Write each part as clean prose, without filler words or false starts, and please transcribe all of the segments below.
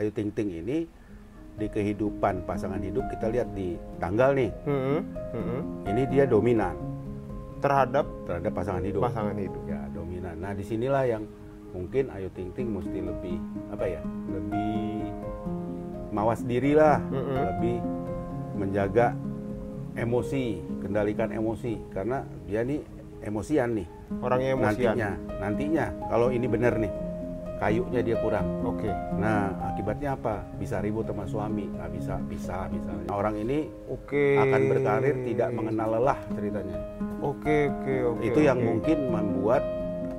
Ayu Ting Ting ini di kehidupan pasangan hidup kita lihat di tanggal nih. Ini dia dominan terhadap pasangan hidup. Pasangan hidup. Ya, dominan. Nah, disinilah yang mungkin Ayu Ting Ting mesti lebih lebih mawas diri lah, lebih menjaga emosi, kendalikan emosi, karena dia nih emosian nih. Orangnya emosian. Nantinya kalau ini benar nih, kayunya dia kurang. Oke. Nah, akibatnya apa? Bisa ribut sama suami, nggak bisa misalnya. Orang ini Oke. akan berkarir tidak mengenal lelah ceritanya. Oke. Itu yang mungkin membuat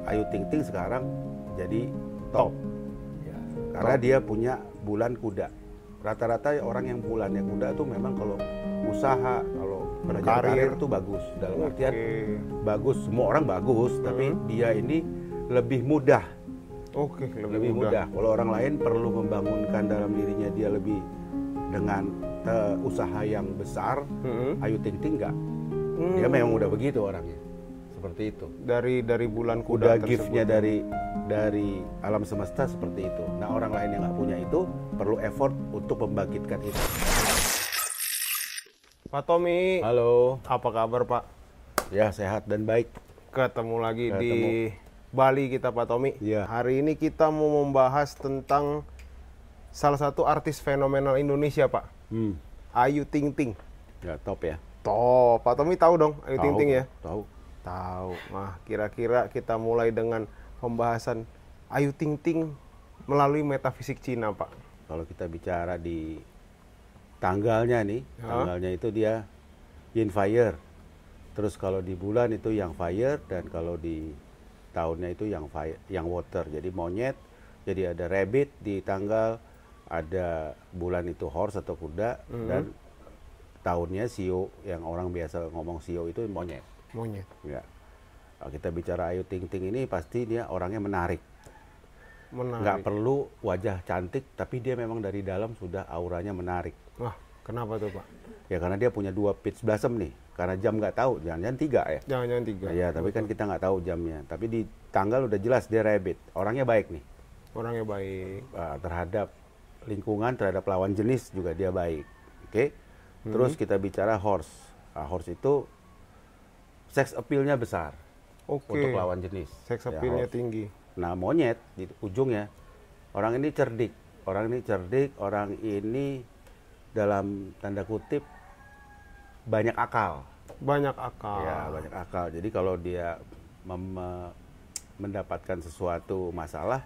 Ayu Ting Ting sekarang jadi top. Ya, karena dia punya bulan kuda. Rata-rata orang yang bulannya kuda tuh memang kalau usaha, kalau karir tuh bagus. Dalam artian bagus, semua orang bagus, tapi dia ini lebih mudah. Oke, lebih mudah. Kalau orang lain perlu membangunkan dalam dirinya dia lebih dengan usaha yang besar. Ayu Ting Ting enggak. Dia memang udah begitu orangnya. Seperti itu. Dari bulan kuda udah gift-nya dari alam semesta seperti itu. Nah, orang lain yang nggak punya itu perlu effort untuk membangkitkan itu. Pak Tommy. Halo. Apa kabar, Pak? Ya, sehat dan baik. Ketemu lagi di Bali kita, Pak Tommy. Ya. Hari ini kita mau membahas tentang salah satu artis fenomenal Indonesia, Pak. Ayu Ting Ting. Ya, top ya. Top. Pak Tommy tahu dong Ayu Ting Ting ya? Tahu. Nah, kira-kira kita mulai dengan pembahasan Ayu Ting Ting melalui metafisik Cina, Pak. Kalau kita bicara di tanggalnya nih, tanggalnya itu dia Yin Fire. Terus kalau di bulan itu Yang Fire, dan kalau di tahunnya itu Yang Water. Jadi monyet, jadi ada rabbit di tanggal, ada bulan itu horse atau kuda, dan tahunnya Sio, yang orang biasa ngomong Sio itu monyet. Ya. Kalau kita bicara Ayu Ting Ting ini pasti dia orangnya menarik. Nggak perlu wajah cantik, tapi dia memang dari dalam sudah auranya menarik. Wah, kenapa tuh, Pak? Ya karena dia punya 2 peach blossom nih. Karena jam nggak tahu, jangan-jangan 3 ya. Jangan-jangan 3. Nah, ya, tapi kan kita nggak tahu jamnya. Tapi di tanggal udah jelas dia rabbit. Orangnya baik nih. Orangnya baik. Terhadap lingkungan, terhadap lawan jenis juga dia baik. Oke. Terus kita bicara horse. Horse itu sex appeal-nya besar. Untuk lawan jenis. Sex appeal-nya tinggi. Nah, monyet di ujungnya, orang ini cerdik. Orang ini dalam tanda kutip banyak akal. Banyak akal. Ya, banyak akal. Jadi kalau dia mendapatkan sesuatu masalah,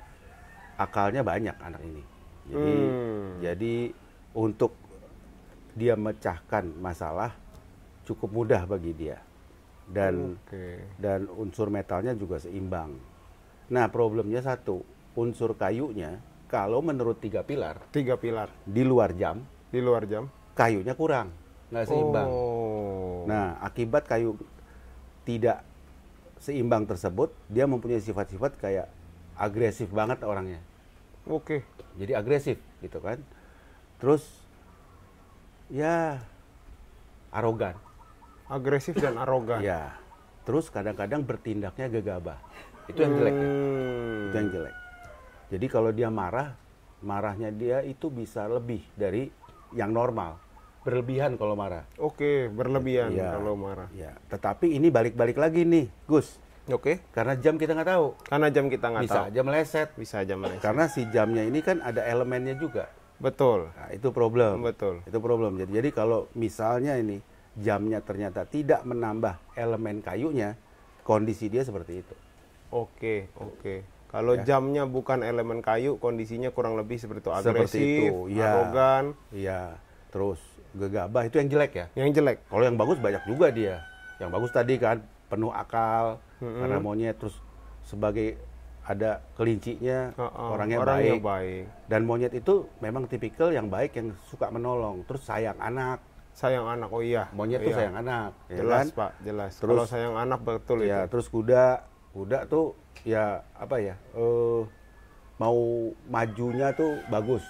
akalnya banyak anak ini. Jadi untuk dia mecahkan masalah cukup mudah bagi dia. Dan unsur metalnya juga seimbang. Nah, problemnya satu, unsur kayunya kalau menurut 3 pilar di luar jam kayunya kurang, nggak seimbang. Nah, akibat kayu tidak seimbang tersebut, dia mempunyai sifat-sifat kayak agresif banget orangnya. Jadi agresif gitu kan. Terus ya arogan. Agresif dan arogan. Ya. Terus kadang-kadang bertindaknya gegabah. Itu yang jelek ya. Itu yang jelek. Jadi kalau dia marahnya dia itu bisa lebih dari yang normal. Berlebihan kalau marah. Berlebihan kalau marah. Ya, tetapi ini balik-balik lagi nih, Gus. Karena jam kita nggak tahu. Bisa aja meleset. Karena si jamnya ini kan ada elemennya juga. Betul. Nah, itu problem. Itu problem. Jadi kalau misalnya ini jamnya ternyata tidak menambah elemen kayunya, kondisi dia seperti itu. Kalau jamnya bukan elemen kayu, kondisinya kurang lebih seperti itu, agresif, arogan. Iya. Terus gegabah, itu yang jelek ya. Yang jelek. Kalau yang bagus banyak juga dia. Yang bagus tadi kan penuh akal, karena monyet, terus sebagai ada kelincinya, orangnya baik. Dan monyet itu memang tipikal yang baik, yang suka menolong, terus sayang anak. Monyet tuh sayang anak. Jelas, kan? Pak, jelas. Terus, kalau sayang anak betul itu. Terus kuda tuh ya mau majunya tuh bagus.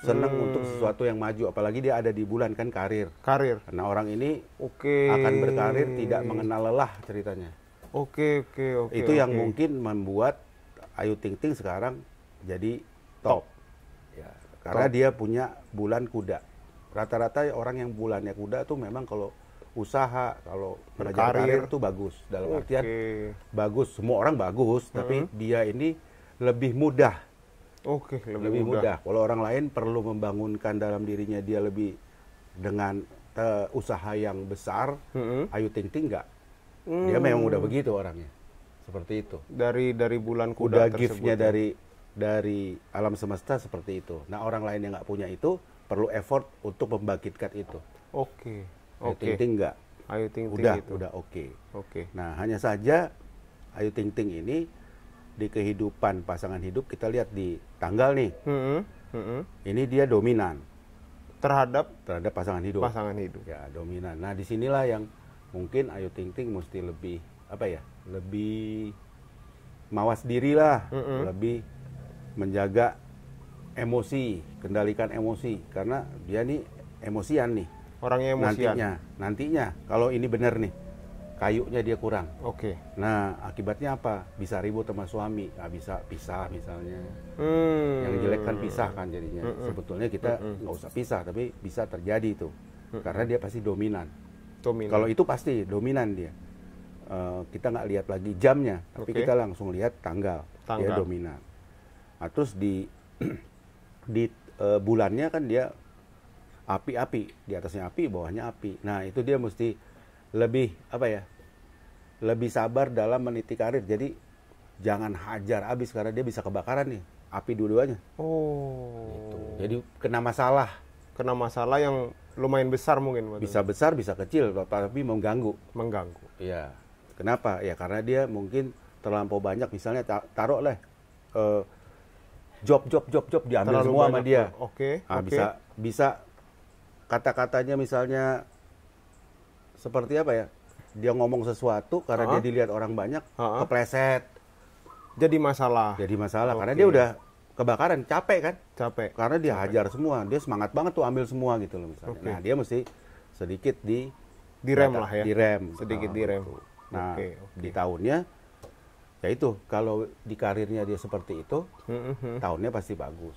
Senang untuk sesuatu yang maju, apalagi dia ada di bulan kan karir. Karena orang ini akan berkarir tidak mengenal lelah ceritanya. Itu yang mungkin membuat Ayu Ting Ting sekarang jadi top. Ya, Karena dia punya bulan kuda. Rata-rata orang yang bulannya kuda tuh memang kalau usaha, kalau belajar karir tuh bagus. Dalam artian bagus, semua orang bagus, tapi dia ini lebih mudah. Lebih mudah. Kalau orang lain perlu membangunkan dalam dirinya dia lebih dengan usaha yang besar. Ayu Ting Ting enggak. Dia memang udah begitu orangnya. Seperti itu. Dari bulan kuda udah gift-nya dari alam semesta seperti itu. Nah, orang lain yang nggak punya itu perlu effort untuk membangkitkan itu. Ayu Ting Ting enggak. Ayu Ting Ting udah oke. Nah, hanya saja Ayu Ting Ting ini di kehidupan pasangan hidup kita lihat di tanggal nih. Ini dia dominan terhadap pasangan hidup. Ya, dominan. Nah, disinilah yang mungkin Ayu Ting Ting mesti lebih lebih mawas diri lah, lebih menjaga emosi, kendalikan emosi, karena dia nih emosian nih. Orangnya emosian. Nantinya kalau ini benar nih, kayunya dia kurang. Nah, akibatnya apa? Bisa ribut sama suami, bisa pisah misalnya. Yang jelek kan pisah kan jadinya. Sebetulnya kita nggak usah pisah, tapi bisa terjadi itu. Karena dia pasti dominan. Kalau itu pasti dominan dia. Kita nggak lihat lagi jamnya, tapi kita langsung lihat tanggal. Dia dominan. Nah, terus di bulannya kan dia api-api, di atasnya api, bawahnya api. Nah, itu dia mesti lebih lebih sabar dalam meniti karir. Jadi jangan hajar habis karena dia bisa kebakaran nih, api dua-duanya. Gitu. Jadi kena masalah yang lumayan besar mungkin. Bisa besar, bisa kecil, tapi mengganggu. Iya. Kenapa? Ya karena dia mungkin terlampau banyak, misalnya taruh lah job diambil semua sama dia. Bisa kata-katanya misalnya seperti dia ngomong sesuatu karena dia dilihat orang banyak, kepleset. Jadi masalah karena dia udah kebakaran, capek. Karena dia hajar semua, dia semangat banget tuh ambil semua gitu loh misalnya. Nah, dia mesti sedikit direm lah ya. Sedikit direm. Nah, di tahunnya ya itu, kalau di karirnya dia seperti itu, tahunnya pasti bagus.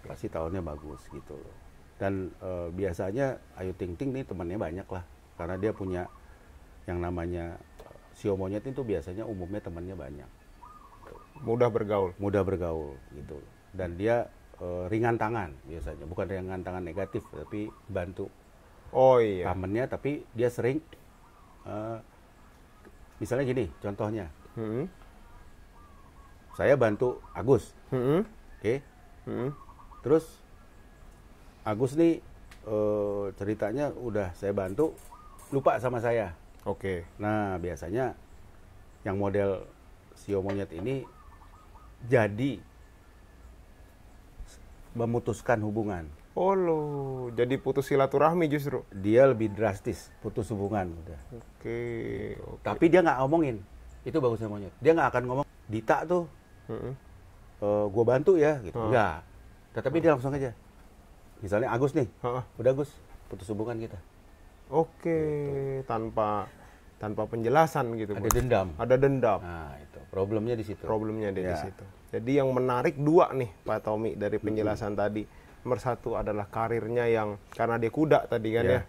Pasti tahunnya bagus gitu loh. Dan biasanya Ayu Ting Ting nih temannya banyak lah, karena dia punya yang namanya sio monyet itu biasanya umumnya temannya banyak. Mudah bergaul gitu. Dan dia ringan tangan biasanya, bukan ringan tangan negatif, tapi bantu temannya, tapi dia sering misalnya gini, contohnya saya bantu Agus, terus Agus nih ceritanya udah saya bantu, lupa sama saya. Nah, biasanya yang model sio monyet ini jadi memutuskan hubungan. Jadi putus silaturahmi justru. Dia lebih drastis, putus hubungan udah. Tapi dia nggak ngomongin. Itu bagusnya monyet. Dia nggak akan ngomong, Dita tuh, gue bantu ya, gitu. Enggak. Tetapi dia langsung aja. Misalnya Agus nih, udah Agus, putus hubungan kita. Gitu. Tanpa penjelasan gitu. Ada dendam. Nah, itu problemnya di situ. Di situ. Jadi yang menarik dua nih Pak Tommy dari penjelasan tadi. Nomor satu adalah karirnya yang karena dia kuda tadi kan ya.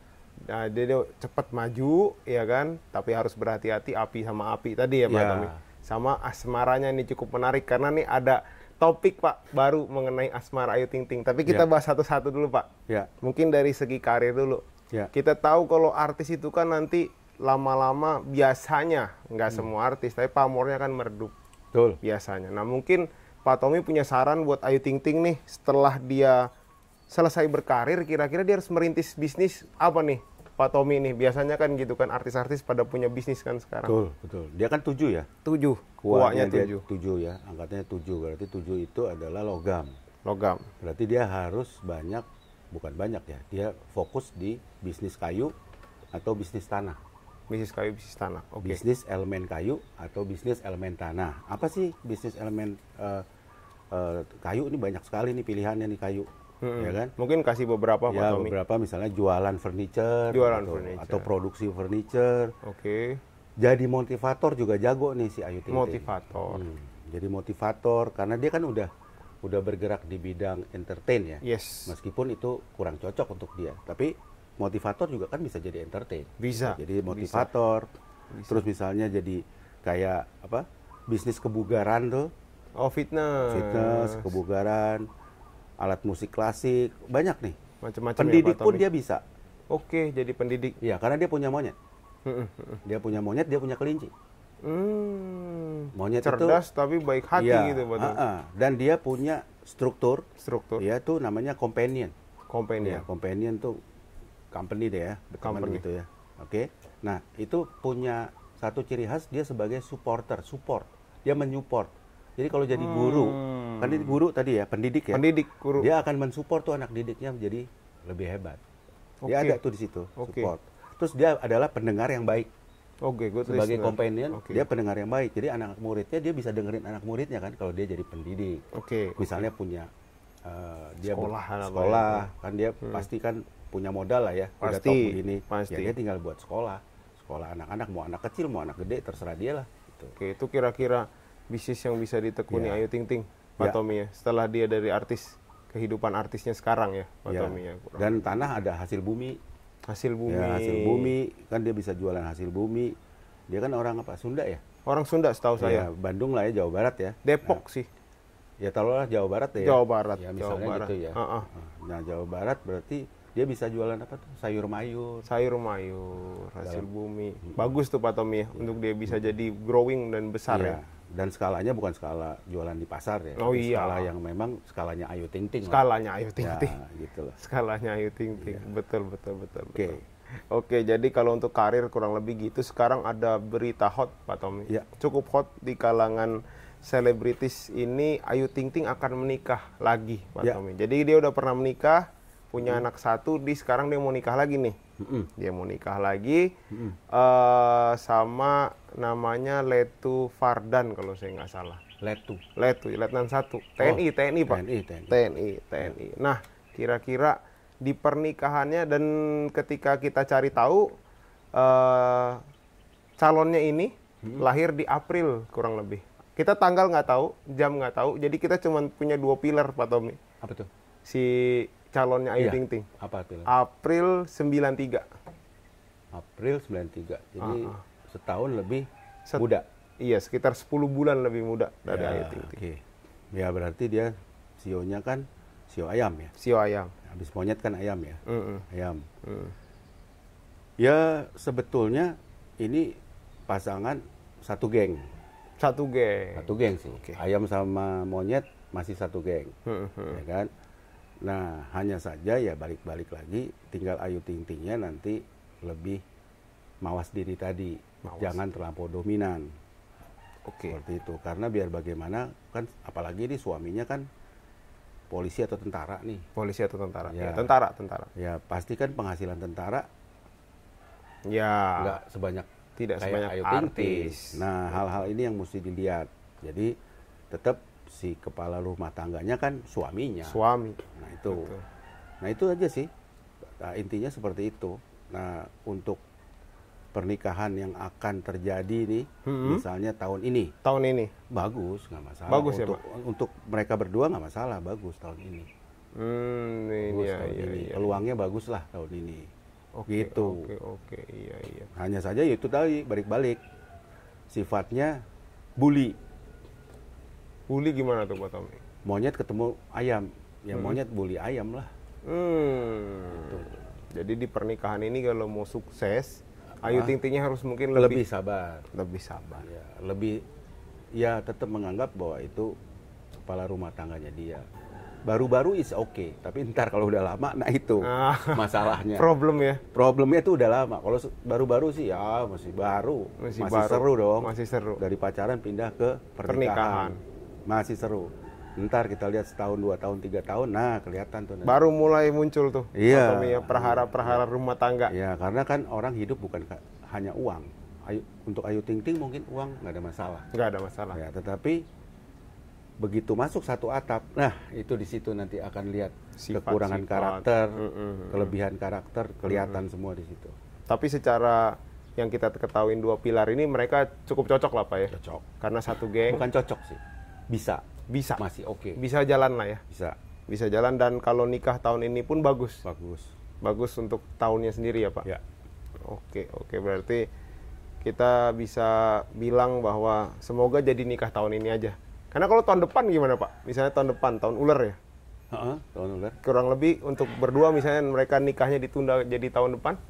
Nah, dia cepat maju ya kan, tapi harus berhati-hati api sama api tadi ya Pak Tommy. Sama asmaranya ini cukup menarik karena nih ada topik Pak baru mengenai asmara Ayu Ting Ting. Tapi kita bahas satu-satu dulu Pak. Mungkin dari segi karir dulu. Kita tahu kalau artis itu kan nanti lama-lama biasanya, nggak semua artis, tapi pamornya kan meredup. Biasanya. Nah, mungkin Pak Tommy punya saran buat Ayu Ting Ting nih setelah dia selesai berkarir, kira-kira dia harus merintis bisnis apa nih Pak Tommy nih? Biasanya kan gitu kan, artis-artis pada punya bisnis kan sekarang. Betul. Dia kan 7 ya? 7. Kuahnya 7 ya, angkatnya 7. Berarti 7 itu adalah logam. Berarti dia harus bukan banyak ya, dia fokus di bisnis kayu atau bisnis tanah. Bisnis kayu, bisnis tanah. Bisnis elemen kayu atau bisnis elemen tanah. Apa sih bisnis elemen kayu? Ini banyak sekali nih pilihannya nih kayu. Ya kan? Mungkin kasih beberapa Pak Tommy. Beberapa misalnya jualan furniture, atau produksi furniture. Jadi motivator juga jago nih si Ayu Ting Ting. Motivator. Jadi motivator karena dia kan udah udah bergerak di bidang entertain ya. Yes. Meskipun itu kurang cocok untuk dia, tapi motivator juga kan bisa jadi entertain. Bisa. Jadi motivator. Bisa. Terus misalnya jadi kayak apa? Bisnis kebugaran tuh. Oh, Fitness, kebugaran, alat musik klasik, banyak nih. Macam-macam Pendidik ya, Pak pun Tommy? dia bisa. Oke, jadi pendidik. Iya, karena dia punya monyet. Dia punya monyet, dia punya kelinci. Monyet cerdas itu, tapi baik hati iya, gitu, Pak Tommy. dan dia punya struktur. Struktur. Dia tuh namanya companion. Companion. Ya, companion tuh company deh ya, teman Company. gitu ya. Oke. Nah, itu punya satu ciri khas, dia sebagai supporter, support. Dia menyupport. Jadi kalau jadi guru, kan ini guru tadi ya, pendidik ya. Pendidik, guru. Dia akan mensupport tuh anak didiknya menjadi lebih hebat. Dia Oke. ada tuh di situ, Oke. support. Terus dia adalah pendengar yang baik. Oke, good Sebagai listener. companion, Oke. dia pendengar yang baik. Jadi anak muridnya dia bisa dengerin anak muridnya kan kalau dia jadi pendidik. Oke. Misalnya punya dia Sekolah, sekolah kan dia pasti kan punya modal lah ya. Udah Pasti, top begini. pasti. Ya dia tinggal buat sekolah. Sekolah anak-anak, mau anak kecil mau anak gede terserah dia lah. Gitu. Oke, itu kira-kira bisnis yang bisa ditekuni Ya. Ayu Ting Ting, Pak Ya. Tommy ya. Setelah dia dari artis, kehidupan artisnya sekarang ya, Pak Ya. Tommy ya. Kurang. Dan tanah ada hasil bumi. Hasil bumi. Ya, hasil bumi kan dia bisa jualan hasil bumi. Dia kan orang apa? Sunda ya? Orang Sunda setahu Ya, saya. Bandung lah ya, Jawa Barat ya. Depok sih. Ya taruhlah Jawa Barat ya. Jawa Barat, Ya Jawa misalnya Barat. gitu ya. Nah, Jawa Barat berarti dia bisa jualan apa tuh? Sayur mayur. Sayur mayur, hasil bumi. Bagus tuh Pak Tommy ya, untuk dia bisa jadi growing dan besar Iya. ya. Dan skalanya bukan skala jualan di pasar ya. Oh, tapi iya. Skala yang memang skalanya Ayu Ting Ting. lah. Skalanya Ayu Ting Ya, Ting. gitu loh. Skalanya Ayu Ting Ting. Betul, betul, betul. Oke. betul. Oke, jadi kalau untuk karir kurang lebih gitu. Sekarang ada berita hot, Pak Tommy. Iya. Cukup hot di kalangan selebritis ini. Ayu Ting Ting akan menikah lagi, Pak Iya. Tommy. Jadi dia udah pernah menikah, punya anak satu. Sekarang dia mau nikah lagi nih. Dia mau nikah lagi sama namanya Letu Fardan kalau saya nggak salah. Letu. Letu, Letnan 1. TNI, TNI Pak. TNI. Nah, kira-kira di pernikahannya dan ketika kita cari tahu calonnya ini lahir di April kurang lebih. Kita tanggal nggak tahu, jam nggak tahu. Jadi kita cuma punya 2 pilar Pak Tommy. Apa tuh? Si calonnya Ayu Iya. Ting Ting. Apa tuh? April 93. April 93. Jadi setahun lebih Set- muda. Iya, sekitar 10 bulan lebih muda dari Ya, Ayu Ting Ting. Oke. Ya berarti dia sionya kan sio ayam ya. Sio ayam. Habis monyet kan ayam ya. Mm-mm. Ayam. Ya sebetulnya ini pasangan satu geng. Satu geng. Satu geng sih. Oke. Ayam sama monyet masih satu geng. Ya kan? Nah, hanya saja ya balik-balik lagi tinggal Ayu Ting Tingnya nanti lebih mawas diri tadi. Mawas. Jangan terlampau dominan. Oke. Seperti itu. Karena biar bagaimana kan apalagi ini suaminya kan polisi atau tentara nih. Polisi atau tentara? Ya. Ya, tentara. Ya pasti kan penghasilan tentara Ya. nggak sebanyak Tidak kayak sebanyak Ayu Ting Ting. artis. Nah, hal-hal ini yang mesti dilihat. Jadi tetap si kepala rumah tangganya kan suaminya. Suami. Nah, itu. Betul. Nah, itu aja sih. Nah, intinya seperti itu. Nah, untuk pernikahan yang akan terjadi nih, misalnya tahun ini, Tahun ini. bagus, nggak masalah. Bagus ya, untuk, untuk mereka berdua nggak masalah, bagus tahun ini. Ini Bagus ya, tahun iya, ini. iya. Peluangnya bagus lah tahun ini. Oke, gitu. Oke, iya, iya. Hanya saja ya itu tadi balik-balik sifatnya bully. Bully gimana tuh Pak Tommy? Monyet ketemu ayam, ya monyet bully ayam lah. Jadi di pernikahan ini kalau mau sukses, Ayu Ting Tingnya harus mungkin Lebih lebih sabar. sabar. Ya, lebih ya tetap menganggap bahwa itu kepala rumah tangganya dia. Baru-baru is oke, tapi ntar kalau udah lama, nah itu masalahnya. Problem ya. Problemnya itu udah lama. Kalau baru-baru sih ya masih baru, Masih masih baru. seru dong. Masih seru. Dari pacaran pindah ke pernikahan. Masih seru. Ntar kita lihat setahun, 2 tahun, 3 tahun, nah kelihatan tuh. Baru mulai muncul tuh. Iya. Pak Tommy ya, perhara-perhara rumah tangga. Ya karena kan orang hidup bukan hanya uang. Untuk Ayu Ting Ting mungkin uang nggak ada masalah. Nggak ada masalah. Ya, tetapi begitu masuk satu atap, nah itu di situ nanti akan lihat Sifat-sifat. kekurangan karakter, kelebihan karakter, kelihatan semua di situ. Tapi secara yang kita ketahuin 2 pilar ini mereka cukup cocok lah Pak ya. Cocok. Karena satu geng. Bukan cocok sih, bisa. bisa. Masih oke. Bisa jalan lah ya. Bisa Jalan, dan kalau nikah tahun ini pun bagus. Bagus untuk tahunnya sendiri ya Pak? Ya. Oke, berarti kita bisa bilang bahwa semoga jadi nikah tahun ini aja. Karena kalau tahun depan gimana Pak? Misalnya tahun depan, tahun ular ya? Tahun ular. Kurang lebih untuk berdua misalnya mereka nikahnya ditunda jadi tahun depan?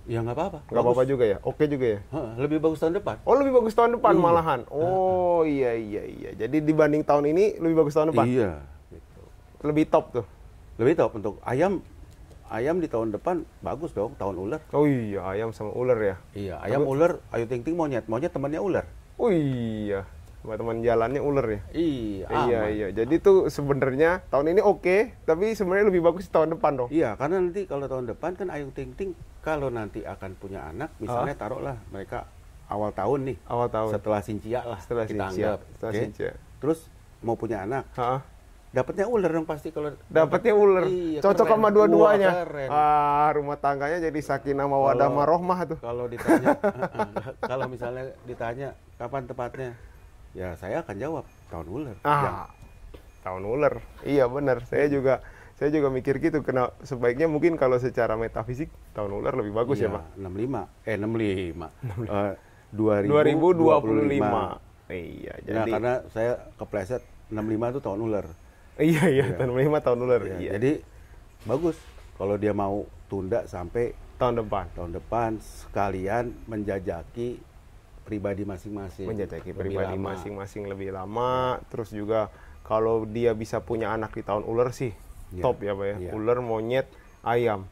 Ya nggak apa-apa. Nggak apa-apa juga ya? Oke juga ya? Lebih bagus tahun depan. Oh, lebih bagus tahun depan malahan? Oh iya. Jadi dibanding tahun ini lebih bagus tahun depan? Iya. Gitu. Lebih top tuh? Lebih top. Untuk ayam di tahun depan bagus dong, tahun ular. Oh iya, ayam sama ular ya? Iya, ayam ular, Ayu Ting Ting monyet temannya ular. Oh iya, teman jalannya ular ya? Iya. Jadi tuh sebenarnya tahun ini oke, tapi sebenarnya lebih bagus tahun depan dong. Iya, karena nanti kalau tahun depan kan Ayu Ting Ting kalau nanti akan punya anak, misalnya taruhlah mereka awal tahun nih. Awal tahun. Setelah Sincia lah. Setelah kita Sincia. anggap. Setelah Sincia. Terus mau punya anak. Dapatnya ular dong pasti kalau dapatnya ular. Iya, cocok keren. Sama dua-duanya. Keren. Rumah tangganya jadi sakinah mawaddah warohmah tuh. Kalau ditanya kalau misalnya ditanya kapan tepatnya? Ya saya akan jawab tahun ular. Tahun ular. Iya benar. Saya juga mikir gitu, kena sebaiknya mungkin kalau secara metafisik tahun ular lebih bagus ya, Pak. 2025. Iya, jadi karena saya kepleset 65 itu tahun ular. Iya. Tahun 65 tahun ular. Iya. Jadi bagus kalau dia mau tunda sampai tahun depan sekalian menjajaki pribadi masing-masing. Lebih lama. Terus juga kalau dia bisa punya anak di tahun ular sih top ya Pak ya. Ular, monyet, ayam.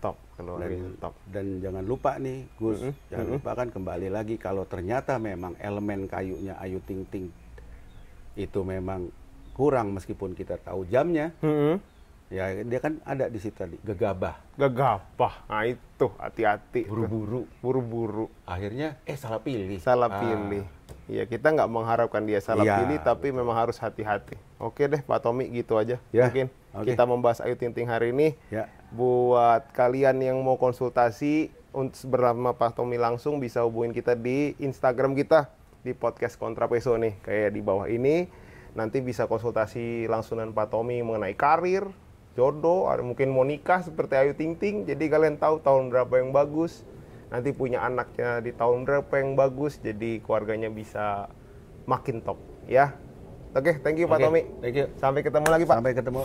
Top. Dan jangan lupa nih Gus, jangan lupa kan kembali lagi kalau ternyata memang elemen kayunya Ayu Ting Ting itu memang kurang meskipun kita tahu jamnya. Ya dia kan ada di situ tadi, gegabah. Nah itu hati-hati. Buru-buru. Akhirnya salah pilih. Iya, kita nggak mengharapkan dia salah pilih, tapi memang harus hati-hati. Oke deh Pak Tommy, gitu aja. Mungkin kita membahas Ayu Ting Ting hari ini. Buat kalian yang mau konsultasi bersama Pak Tommy langsung, bisa hubungin kita di Instagram kita di podcast Kontrapeso nih, kayak di bawah ini. Nanti bisa konsultasi langsung dengan Pak Tommy mengenai karir, jodoh, mungkin mau nikah seperti Ayu Ting Ting. Jadi kalian tahu tahun berapa yang bagus. Nanti punya anaknya di tahun berapa yang bagus. Jadi keluarganya bisa makin top ya. Oke, thank you Pak Tommy. Thank you. Sampai ketemu lagi Pak. Sampai ketemu.